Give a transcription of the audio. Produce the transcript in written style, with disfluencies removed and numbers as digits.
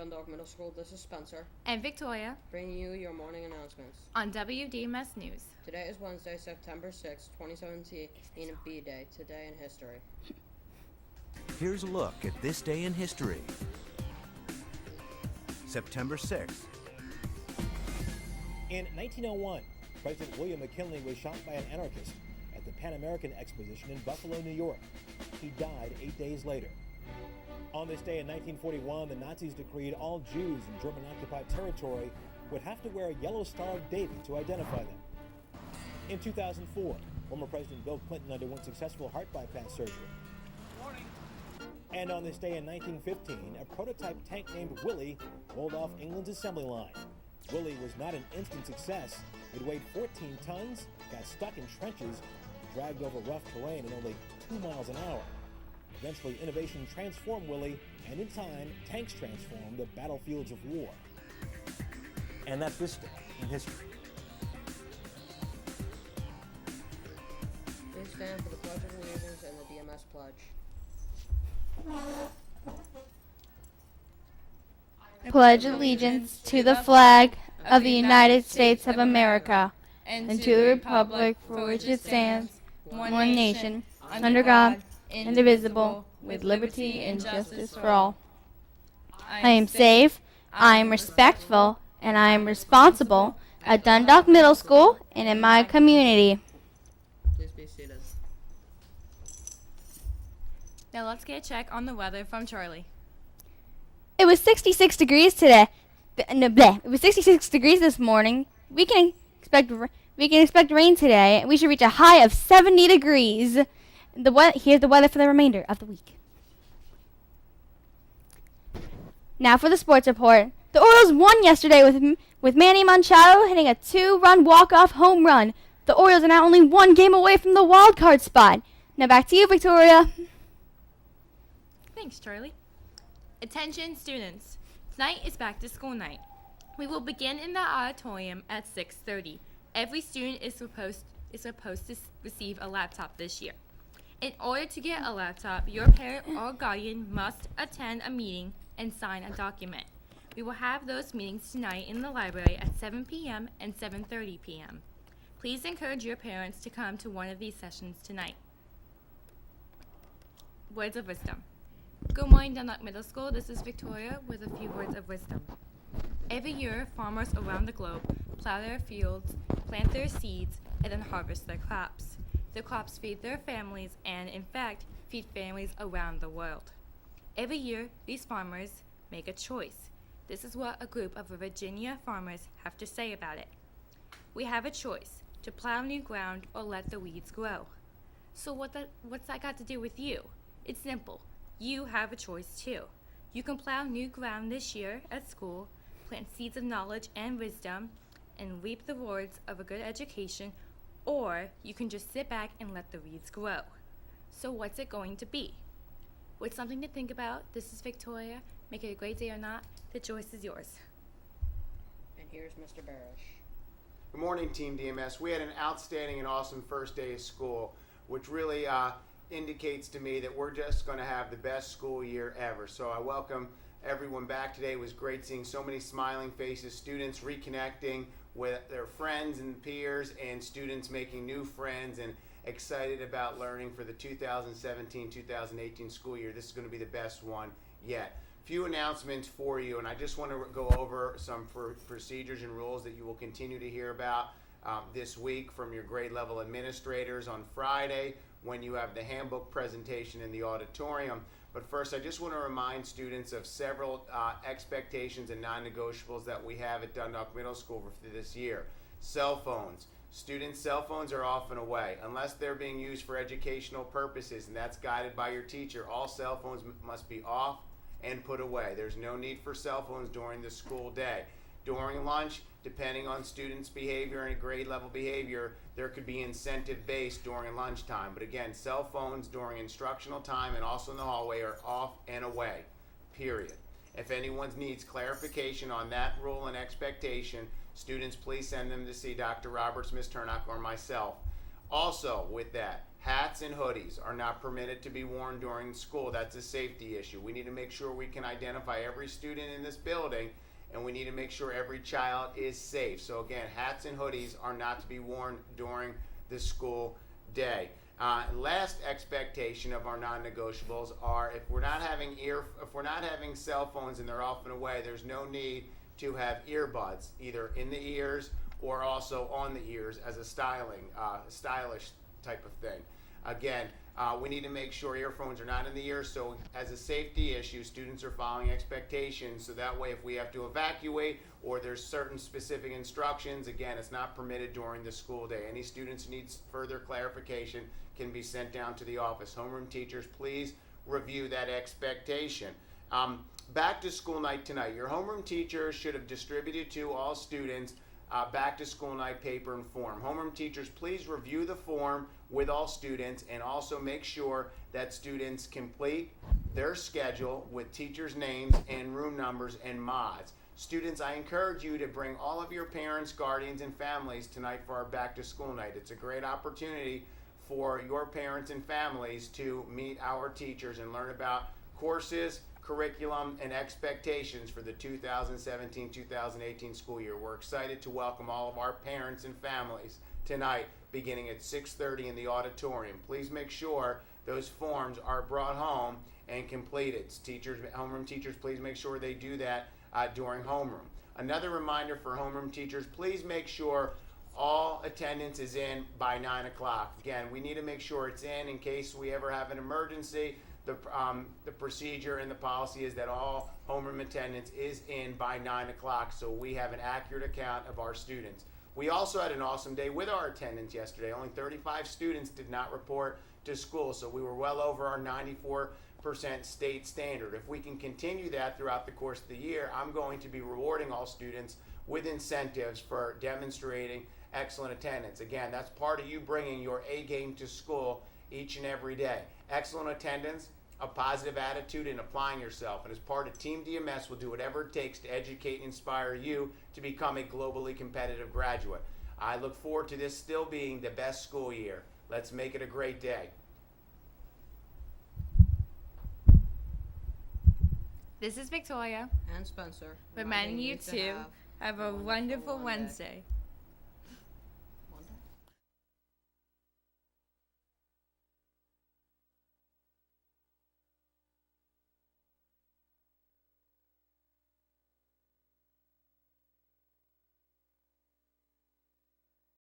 Dundalk Middle School. This is Spencer. And Victoria. Bringing you your morning announcements. On WDMS News. Today is Wednesday, September 6, 2017, B-Day, Today in History. Here's a look at this day in history. September 6th. In 1901, President William McKinley was shot by an anarchist at the Pan American Exposition in Buffalo, New York. He died 8 days later. On this day in 1941, the Nazis decreed all Jews in German-occupied territory would have to wear a yellow Star of David to identify them. In 2004, former President Bill Clinton underwent successful heart bypass surgery. Morning. And on this day in 1915, a prototype tank named Willie rolled off England's assembly line. Willie was not an instant success. It weighed 14 tons, got stuck in trenches, dragged over rough terrain at only 2 miles an hour. Eventually, innovation transformed Willie, and in time, tanks transformed the battlefields of war. And that's this day in history. Please stand for the Pledge of Allegiance and the DMS Pledge. Pledge allegiance to the flag of the United States of America and to the republic for which it stands, one nation, under God, indivisible, with liberty and justice for all. I am safe, I am respectful, and I am responsible at Dundalk Middle School and in my community. Please be seated. Now let's get a check on the weather from Charlie. It was 66 degrees today. It was 66 degrees this morning. We can expect rain today. We should reach a high of 70 degrees. Here's the weather for the remainder of the week. Now for the sports report. The Orioles won yesterday with Manny Machado hitting a 2-run walk-off home run. The Orioles are now only 1 game away from the wild card spot. Now back to you, Victoria. Thanks, Charlie. Attention, students. Tonight is back to school night. We will begin in the auditorium at 6:30. Every student is supposed to receive a laptop this year. In order to get a laptop, your parent or guardian must attend a meeting and sign a document. We will have those meetings tonight in the library at 7 p.m. and 7:30 p.m. Please encourage your parents to come to one of these sessions tonight. Words of wisdom. Good morning, Dundalk Middle School. This is Victoria with a few words of wisdom. Every year, farmers around the globe plow their fields, plant their seeds, and then harvest their crops. The crops feed their families and, in fact, feed families around the world. Every year, these farmers make a choice. This is what a group of Virginia farmers have to say about it. We have a choice, to plow new ground or let the weeds grow. So what's that got to do with you? It's simple. You have a choice too. You can plow new ground this year at school, plant seeds of knowledge and wisdom, and reap the rewards of a good education, or you can just sit back and let the weeds grow. So what's it going to be? With something to think about, this is Victoria. Make it a great day or not, the choice is yours. And here's Mr. Barish. Good morning, Team DMS. We had an outstanding and awesome first day of school, which really indicates to me that we're just going to have the best school year ever. So I welcome everyone back today. It was great seeing so many smiling faces, students reconnecting with their friends and peers, and students making new friends and excited about learning for the 2017-2018 school year. This is going to be the best one yet. Few announcements for you, and I just want to go over some procedures and rules that you will continue to hear about this week from your grade level administrators on Friday when you have the handbook presentation in the auditorium. But first, I just want to remind students of several expectations and non-negotiables that we have at Dundalk Middle School for this year. Cell phones. Students' cell phones are off and away unless they're being used for educational purposes, and that's guided by your teacher. All cell phones must be off and put away. There's no need for cell phones during the school day. During lunch, depending on students' behavior and grade level behavior, there could be incentive based during lunchtime. But again, cell phones during instructional time and also in the hallway are off and away, period. If anyone needs clarification on that rule and expectation, students please send them to see Dr. Roberts, Ms. Turnock, or myself. Also with that, hats and hoodies are not permitted to be worn during school. That's a safety issue. We need to make sure we can identify every student in this building, and we need to make sure every child is safe. So again, hats and hoodies are not to be worn during the school day. Last expectation of our non-negotiables are if we're not having cell phones and they're off and away, there's no need to have earbuds either in the ears or also on the ears as a stylish type of thing. Again, we need to make sure earphones are not in the ears, so as a safety issue, students are following expectations, so that way if we have to evacuate or there's certain specific instructions, again, it's not permitted during the school day. Any students who need further clarification can be sent down to the office. Homeroom teachers, please review that expectation. Back to school night tonight. Your homeroom teachers should have distributed to all students back to school night paper and form. Homeroom teachers, please review the form with all students and also make sure that students complete their schedule with teachers' names and room numbers and mods. Students, I encourage you to bring all of your parents, guardians, and families tonight for our back to school night. It's a great opportunity for your parents and families to meet our teachers and learn about courses, curriculum, and expectations for the 2017-2018 school year. We're excited to welcome all of our parents and families tonight beginning at 6:30 in the auditorium. Please make sure those forms are brought home and completed. Teachers, homeroom teachers, please make sure they do that during homeroom. Another reminder for homeroom teachers, please make sure all attendance is in by 9 o'clock. Again, we need to make sure it's in case we ever have an emergency. The procedure and the policy is that all homeroom attendance is in by 9 o'clock, so we have an accurate account of our students. We also had an awesome day with our attendance yesterday. Only 35 students did not report to school, so we were well over our 94% state standard. If we can continue that throughout the course of the year, I'm going to be rewarding all students with incentives for demonstrating excellent attendance. Again, that's part of you bringing your A game to school each and every day. Excellent attendance, a positive attitude, and applying yourself. And as part of Team DMS, we'll do whatever it takes to educate and inspire you to become a globally competitive graduate. I look forward to this still being the best school year. Let's make it a great day. This is Victoria, And Spencer. reminding you to have a wonderful Wednesday.